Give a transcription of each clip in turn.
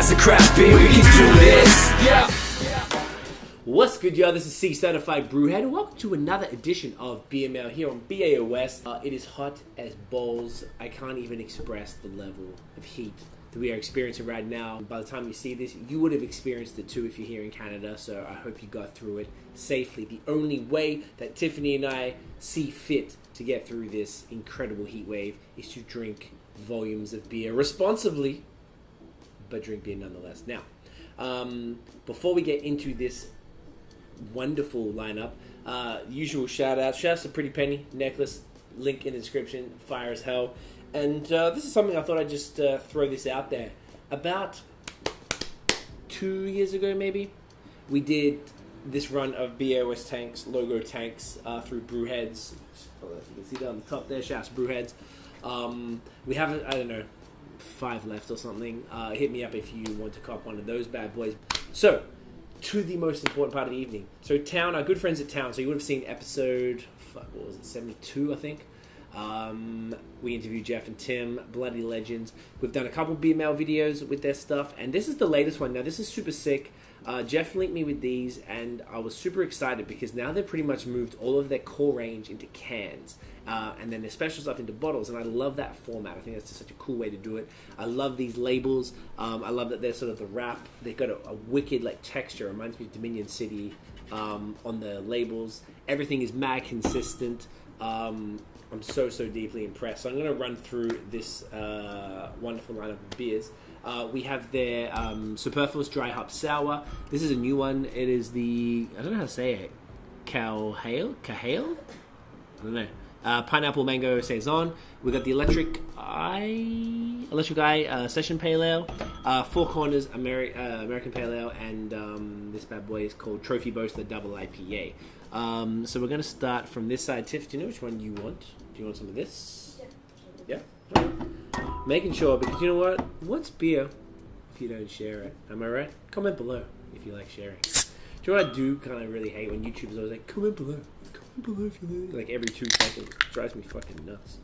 as a craft beer, we can do this. Yeah. What's good, y'all? This is C Certified Brewhead, and welcome to another edition of Beer Mail here on BAOS. It is hot as balls. I can't even express the level of heat that we are experiencing right now. By the time you see this, you would have experienced it too if you're here in Canada, so I hope you got through it safely. The only way that Tiffany and I see fit to get through this incredible heat wave is to drink volumes of beer responsibly, but drink beer nonetheless. Now, before we get into this wonderful lineup, usual shout outs to Pretty Pennie necklace, link in the description, fire as hell. And this is something I thought I'd just throw this out there. About 2 years ago, maybe, we did this run of BAOS tanks, logo tanks, through BrewHeads. You can see that on the top there. Shouts to BrewHeads. We have, I don't know, 5 left or something. Hit me up if you want to cop one of those bad boys. So, to the most important part of the evening. So, Town, our good friends at Town. So, you would have seen episode, what was it, 72, I think. We interviewed Jeff and Tim, bloody legends. We've done a couple beer mail videos with their stuff, and this is the latest one. Now, this is super sick. Jeff linked me with these, and I was super excited because now they've pretty much moved all of their core range into cans, and then their special stuff into bottles, and I love that format. I think that's just such a cool way to do it. I love these labels. I love that they're sort of the wrap. They've got a wicked like texture. It reminds me of Dominion City on the labels. Everything is mad consistent. I'm so deeply impressed. So I'm going to run through this wonderful lineup of beers. We have their Superfluous Dry Hop Sour. This is a new one. It is the, I don't know how to say it, Cahale? I don't know. Pineapple Mango Saison. We got the Electric Eye Session Pale Ale. Four Corners American Pale Ale, and this bad boy is called Trophy Boaster Double IPA. So we're going to start from this side. Tiff, do you know which one you want? Do you want some of this? Yeah? Right. Making sure, because you know what? What's beer if you don't share it? Am I right? Comment below if you like sharing. Do you know what I do kind of really hate when YouTube's always like, comment below if you like. Like every 2 seconds. It drives me fucking nuts.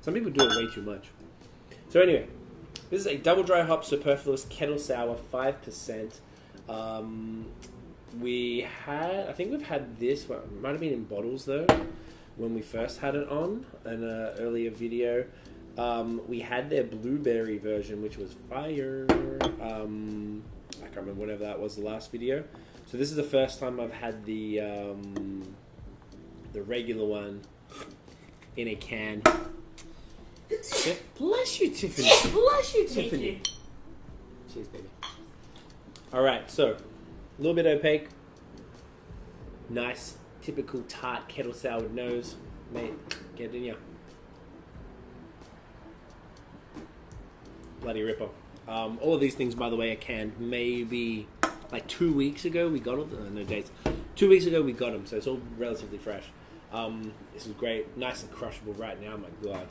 Some people do it way too much. So anyway, this is a double dry hop superfluous kettle sour, 5%. I think we've had this, well, it might have been in bottles though, when we first had it on in an earlier video. We had their blueberry version, which was fire. I can't remember whatever that was the last video. So this is the first time I've had the regular one in a can. Bless you, Tiffany. Bless you, Tiffany. Cheers, baby. Alright, so a little bit opaque. Nice, typical tart kettle sour nose. Mate, get it in ya. Bloody ripper. All of these things, by the way, are canned maybe like 2 weeks ago. We got them. No dates. 2 weeks ago we got them, so it's all relatively fresh. This is great. Nice and crushable right now, my God.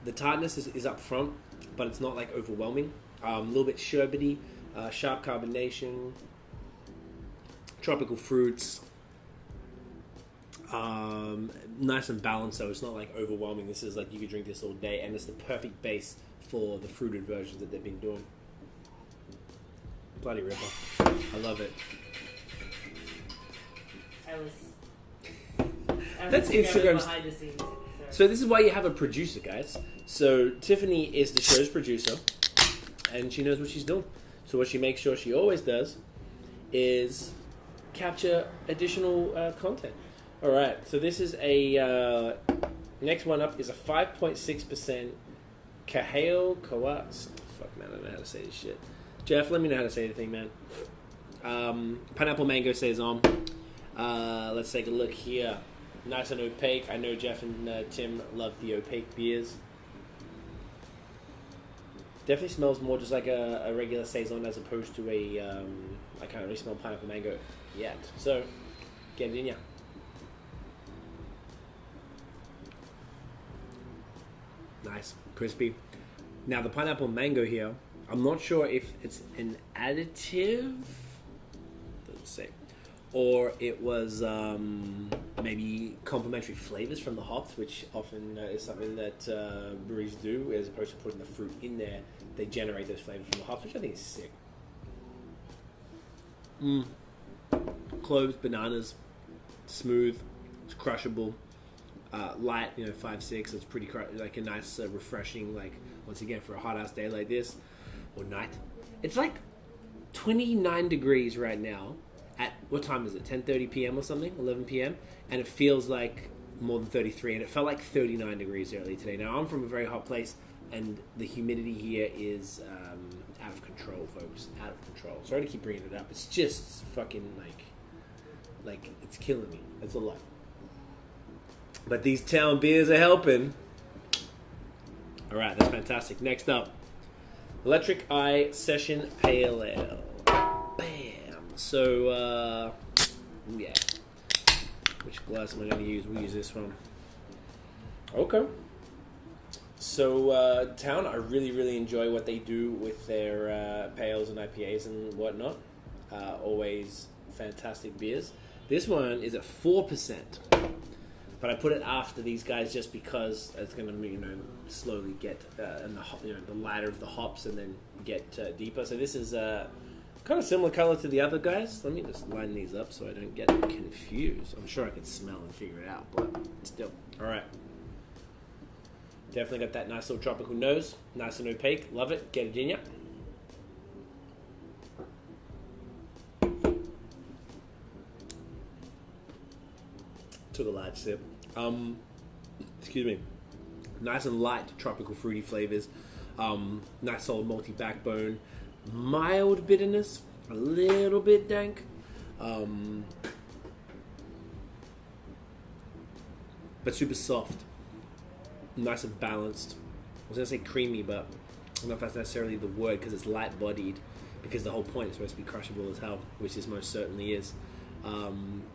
The tartness is up front, but it's not like overwhelming. A little bit sherbety. Sharp carbonation, tropical fruits, nice and balanced, so it's not like overwhelming. This is like you could drink this all day, and it's the perfect base for the fruited versions that they've been doing. Bloody ripper. I love it. That's Instagram's behind the scenes. So this is why you have a producer, guys. So Tiffany is the show's producer, and she knows what she's doing. So what she makes sure she always does is capture additional content. All right, so this is a next one up is a 5.6% Cahale Coas. Fuck man, I don't know how to say this shit. Jeff, let me know how to say the thing, man. Pineapple Mango Saison. Let's take a look here. Nice and opaque. I know Jeff and Tim love the opaque beers. Definitely smells more just like a regular saison as opposed to a I can't really smell pineapple mango yet. So get it in ya. Nice, crispy. Now the pineapple mango here, I'm not sure if it's an additive, doesn't say, or it was maybe complementary flavors from the hops, which often is something that breweries do, as opposed to putting the fruit in there. They generate those flavors from the hops, which I think is sick. Cloves, bananas, smooth, it's crushable, light, 5-6. It's pretty like a nice, refreshing, like once again for a hot ass day like this or night. It's like 29 degrees right now. At what time is it? 10:30 p.m. or something, 11 p.m. And it feels like more than 33, and it felt like 39 degrees earlier today. Now I'm from a very hot place, and the humidity here is out of control, folks. Out of control. Sorry to keep bringing it up. It's just fucking like it's killing me. It's a lot. But these town beers are helping. All right, that's fantastic. Next up, Electric Eye Session Pale Ale. Bam. So, yeah. Which glass am I going to use? We'll use this one. Okay. So, Town, I really, really enjoy what they do with their pales and IPAs and whatnot. Always fantastic beers. This one is at 4%. But I put it after these guys just because it's going to, slowly get in the lighter of the hops and then get deeper. So this is kind of similar color to the other guys. Let me just line these up so I don't get confused. I'm sure I can smell and figure it out, but still. All right. Definitely got that nice little tropical nose. Nice and opaque. Love it. Get it in ya. Took a large sip. Excuse me. Nice and light tropical fruity flavors. Nice solid malty backbone. Mild bitterness. A little bit dank. But super soft. Nice and balanced. I was going to say creamy, but I don't know if that's necessarily the word because it's light bodied. Because the whole point is supposed to be crushable as hell, which this most certainly is.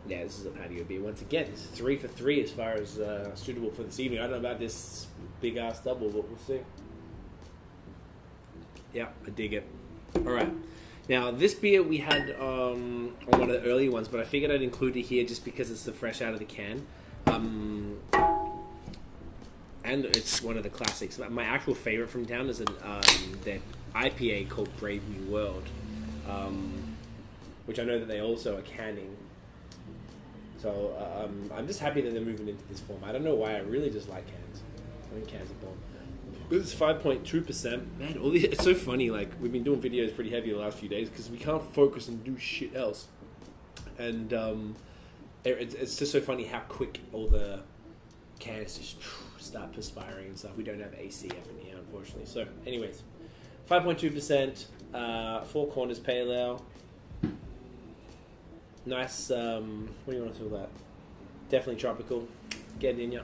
Yeah, this is a patio beer. Once again, it's 3 for 3 as far as suitable for this evening. I don't know about this big ass double, but we'll see. Yeah, I dig it. Alright. Now, this beer we had on one of the early ones, but I figured I'd include it here just because it's the fresh out of the can. And it's one of the classics. My actual favorite from Town is their IPA called Brave New World. Which I know that they also are canning. So I'm just happy that they're moving into this form. I don't know why, I really just like cans. I think cans are bomb. This is 5.2%. Man, it's so funny. Like, we've been doing videos pretty heavy the last few days because we can't focus and do shit else. And it's just so funny how quick all the cans just start perspiring and stuff. We don't have AC up in here, unfortunately. So, anyways, 5.2%, 4 Corners Pale Ale. Nice, what do you want to call that? Definitely tropical. Get it in ya.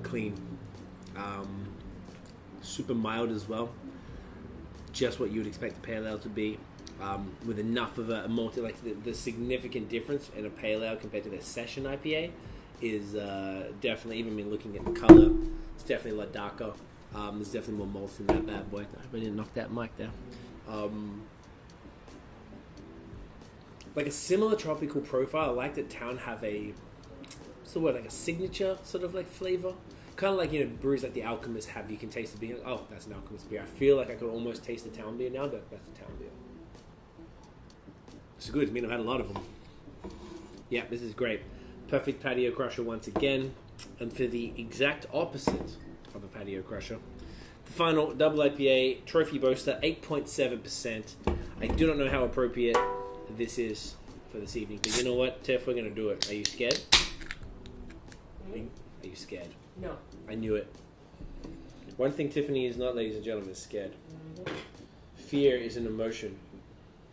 Clean. Super mild as well. Just what you would expect a pale ale to be. With enough of a multi, like the significant difference in a pale ale compared to their session IPA is definitely, even when looking at the color, it's definitely a lot darker. There's definitely more malt in that bad boy. I hope I didn't knock that mic there. Like a similar tropical profile. I like that Town have what's the word, like a signature sort of like flavor. Kind of like, breweries like the Alchemist have. You can taste the beer. Oh, that's an Alchemist beer. I feel like I could almost taste the Town beer now, but that's the Town beer. It's good. I mean, I've had a lot of them. Yeah, this is great. Perfect patio crusher once again. And for the exact opposite of a patio crusher, the final double IPA trophy boaster, 8.7%. I do not know how appropriate this is for this evening, but you know what, Tiff, we're going to do it. Are you scared? Are you scared? No. I knew it. One thing Tiffany is not, ladies and gentlemen, is scared. Mm-hmm. Fear is an emotion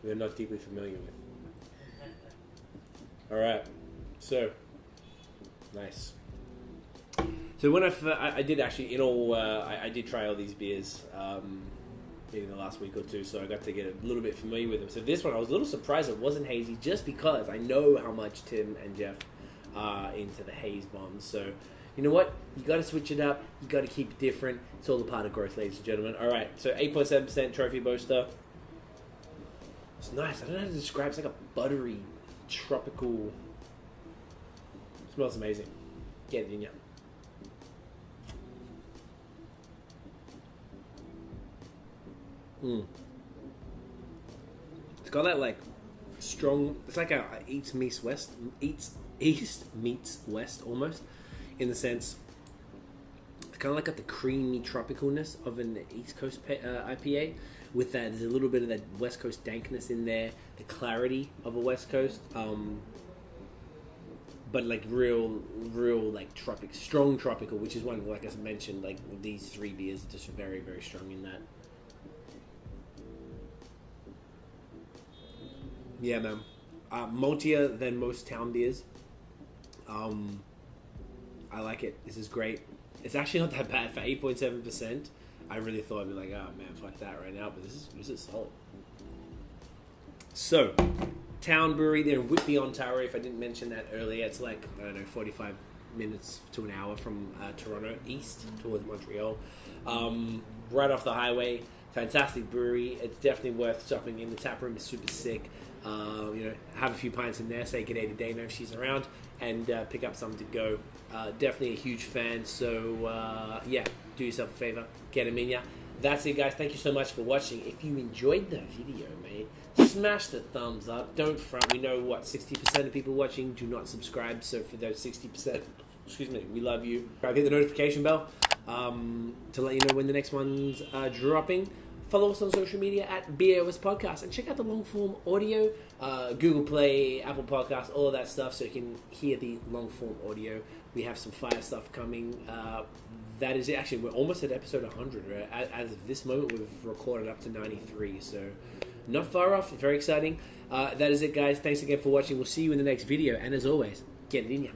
we are not deeply familiar with. Alright, so, nice. So when I did actually, I did try all these beers maybe in the last week or two, so I got to get a little bit familiar with them. So this one, I was a little surprised it wasn't hazy, just because I know how much Tim and Jeff are into the haze bombs. So, you know what? You got to switch it up. You got to keep it different. It's all a part of growth, ladies and gentlemen. All right, so 8.7% trophy boaster. It's nice. I don't know how to describe. It's like a buttery, tropical. Smells amazing. Get it in ya. It's got that like strong. It's like a East meets West. East meets West almost, in the sense. It's kind of like got the creamy tropicalness of an East Coast IPA. With that, there's a little bit of that West Coast dankness in there. The clarity of a West Coast. But like real like strong tropical, which is one, like I mentioned, like these three beers are just very, very strong in that. Yeah, man. Maltier than most town beers. I like it. This is great. It's actually not that bad for 8.7%. I really thought I'd be like, oh man, fuck that right now, but this is solid. So, Town Brewery, they're in Whitby, Ontario. If I didn't mention that earlier, it's like, I don't know, 45 minutes to an hour from Toronto, east towards Montreal. Right off the highway. Fantastic brewery. It's definitely worth stopping in. The tap room is super sick. Have a few pints in there, say good day to Dana if she's around, and pick up something to go. Definitely a huge fan. So, do yourself a favor. Get them in ya. That's it, guys. Thank you so much for watching. If you enjoyed the video, mate, smash the thumbs up. Don't front. We know, 60% of people watching do not subscribe. So for those 60%, we love you. Hit the notification bell to let you know when the next one's dropping. Follow us on social media at BAOS Podcast. And check out the long-form audio, Google Play, Apple Podcasts, all of that stuff, so you can hear the long-form audio. We have some fire stuff coming. That is it. Actually, we're almost at episode 100. Right? As of this moment, we've recorded up to 93. So not far off. Very exciting. That is it, guys. Thanks again for watching. We'll see you in the next video. And as always, get it in ya.